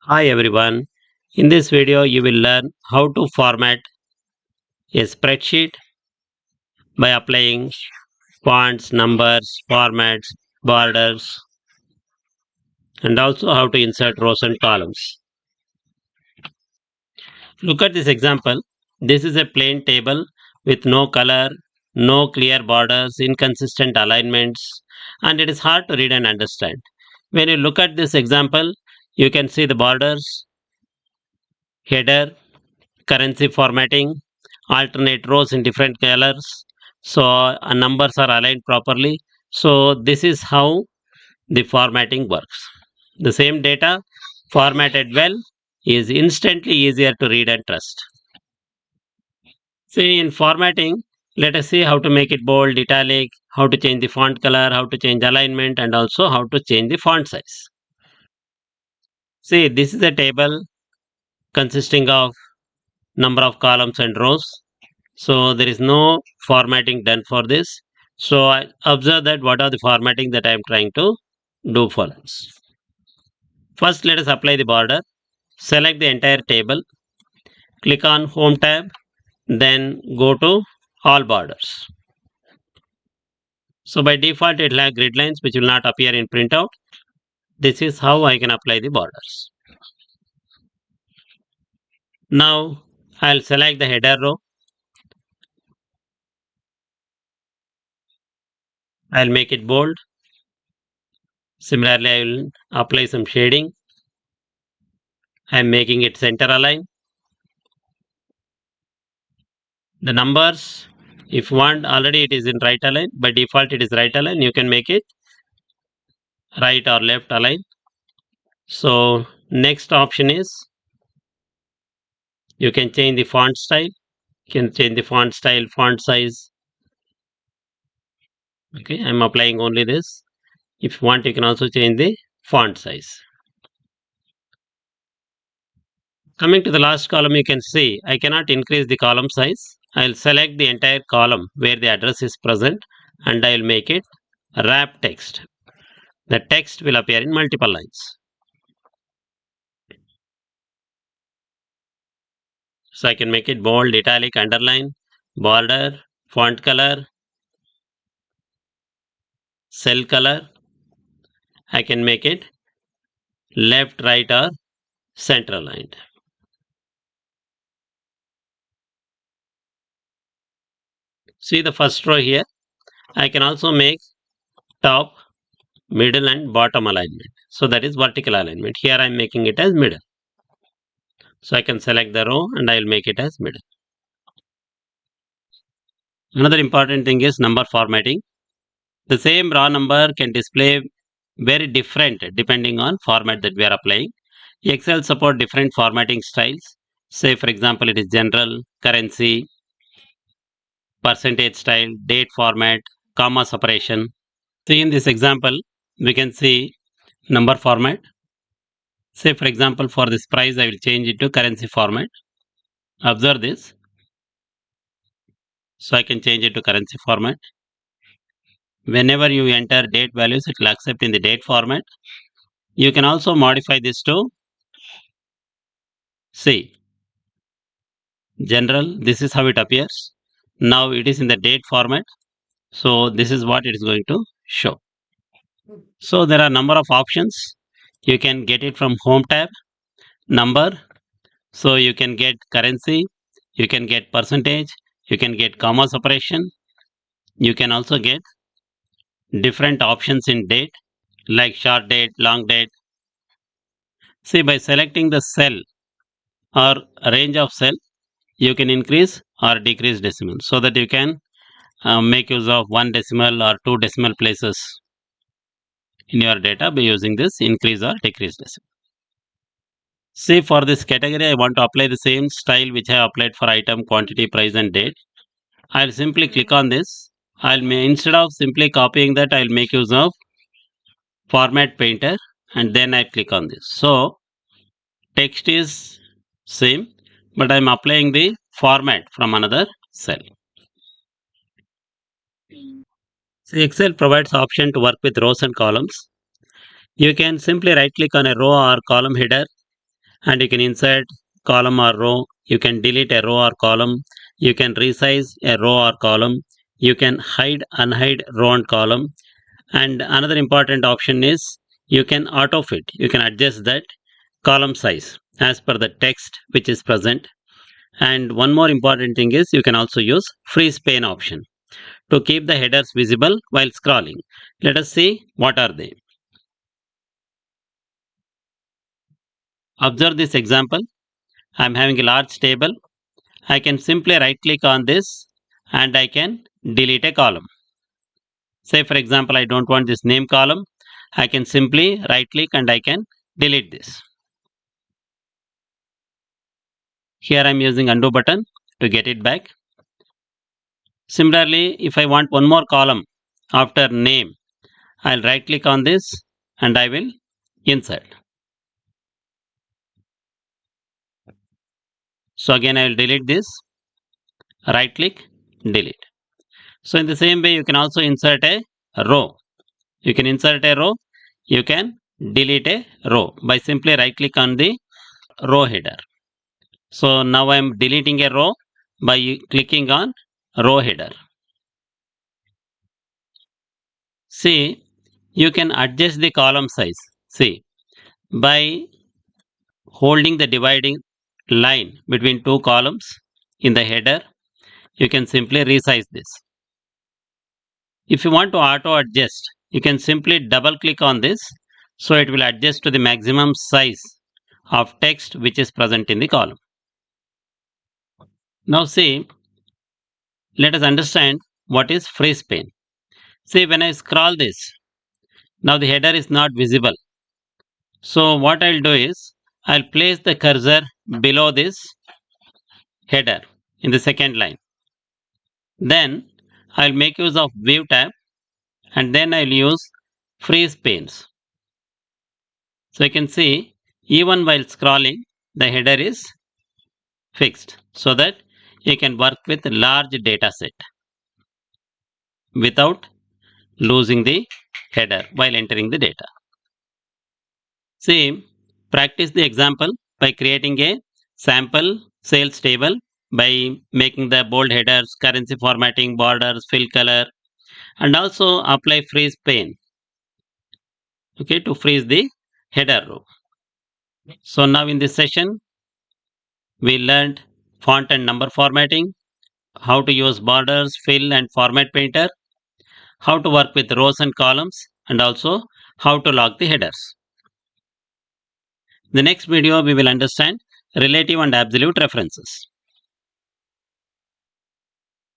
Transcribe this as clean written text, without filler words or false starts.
Hi everyone. In this video you will learn how to format a spreadsheet by applying fonts, numbers, formats, borders, and also how to insert rows and columns. Look at this example. This is a plain table with no color, no clear borders, inconsistent alignments, and it is hard to read and understand. When you look at this example, you can see the borders, header, currency formatting, alternate rows in different colors, so numbers are aligned properly. So this is how the formatting works. The same data formatted well is instantly easier to read and trust. See, in formatting, let us see how to make it bold, italic, how to change the font color, how to change alignment, and also how to change the font size. See, this is a table consisting of number of columns and rows. So there is no formatting done for this. So I observe that what are the formatting that I am trying to do for this. First, let us apply the border. Select the entire table. Click on Home tab. Then go to All Borders. So by default, it will have grid lines which will not appear in printout. This is how I can apply the borders. Now I'll select the header row. I'll make it bold. Similarly, I will apply some shading. I'm making it center align. The numbers, if you want, already it is in right align. By default, it is right align. You can make it right or left align. So next option is you can change the font style. You can change the font style, font size. Okay, I'm applying only this. If you want, you can also change the font size. Coming to the last column, you can see I cannot increase the column size. I'll select the entire column where the address is present and I'll make it wrap text. The text will appear in multiple lines. So I can make it bold, italic, underline, border, font color, cell color. I can make it left, right, or center aligned. See the first row here. I can also make top, middle, and bottom alignment. So that is vertical alignment. Here I am making it as middle. So I can select the row and I will make it as middle. Another important thing is number formatting. The same raw number can display very different depending on format that we are applying. Excel support different formatting styles. Say for example, it is general, currency, percentage style, date format, comma separation. See in this example, we can see number format. Say for example, for this price, I will change it to currency format. Observe this. So I can change it to currency format. Whenever you enter date values, it will accept in the date format. You can also modify this to see general. This is how it appears. Now it is in the date format. So this is what it is going to show. So there are number of options. You can get it from home tab, number. So you can get currency, you can get percentage, you can get comma separation. You can also get different options in date like short date, long date. See, by selecting the cell or range of cell, you can increase or decrease decimal so that you can make use of one decimal or two decimal places in your data by using this increase or decrease decimal. See, for this category, I want to apply the same style which I applied for item, quantity, price, and date. I'll simply click on this. Instead of simply copying that, I'll make use of format painter and then I click on this. So text is same, but I'm applying the format from another cell. See, Excel provides option to work with rows and columns. You can simply right click on a row or column header and you can insert column or row. You can delete a row or column. You can resize a row or column. You can hide, unhide row and column. And another important option is you can auto fit. You can adjust that column size as per the text which is present. And one more important thing is you can also use freeze pane option to keep the headers visible while scrolling. Let us see what are they. Observe this example. I am having a large table. I can simply right click on this and I can delete a column. Say for example, I don't want this name column. I can simply right click and I can delete this. Here I am using undo button to get it back. Similarly, if I want one more column after name, I'll right click on this and I will insert. So again I will delete this, right click, delete. So in the same way you can also insert a row. You can insert a row, you can delete a row by simply right click on the row header. So now I am deleting a row by clicking on row header. See, you can adjust the column size. See, by holding the dividing line between two columns in the header, you can simply resize this. If you want to auto adjust, you can simply double click on this, so it will adjust to the maximum size of text which is present in the column. Now see, let us understand what is freeze pane. See, when I scroll this, now the header is not visible. So what I'll do is, I'll place the cursor below this header in the second line. Then I'll make use of view tab and then I'll use freeze panes. So you can see, even while scrolling, the header is fixed so that you can work with large data set without losing the header while entering the data. See, practice the example by creating a sample sales table by making the bold headers, currency formatting, borders, fill color, and also apply freeze pane, okay, to freeze the header row. So now in this session, we learned font and number formatting, how to use borders, fill and format painter, how to work with rows and columns, and also how to log the headers. The next video we will understand relative and absolute references.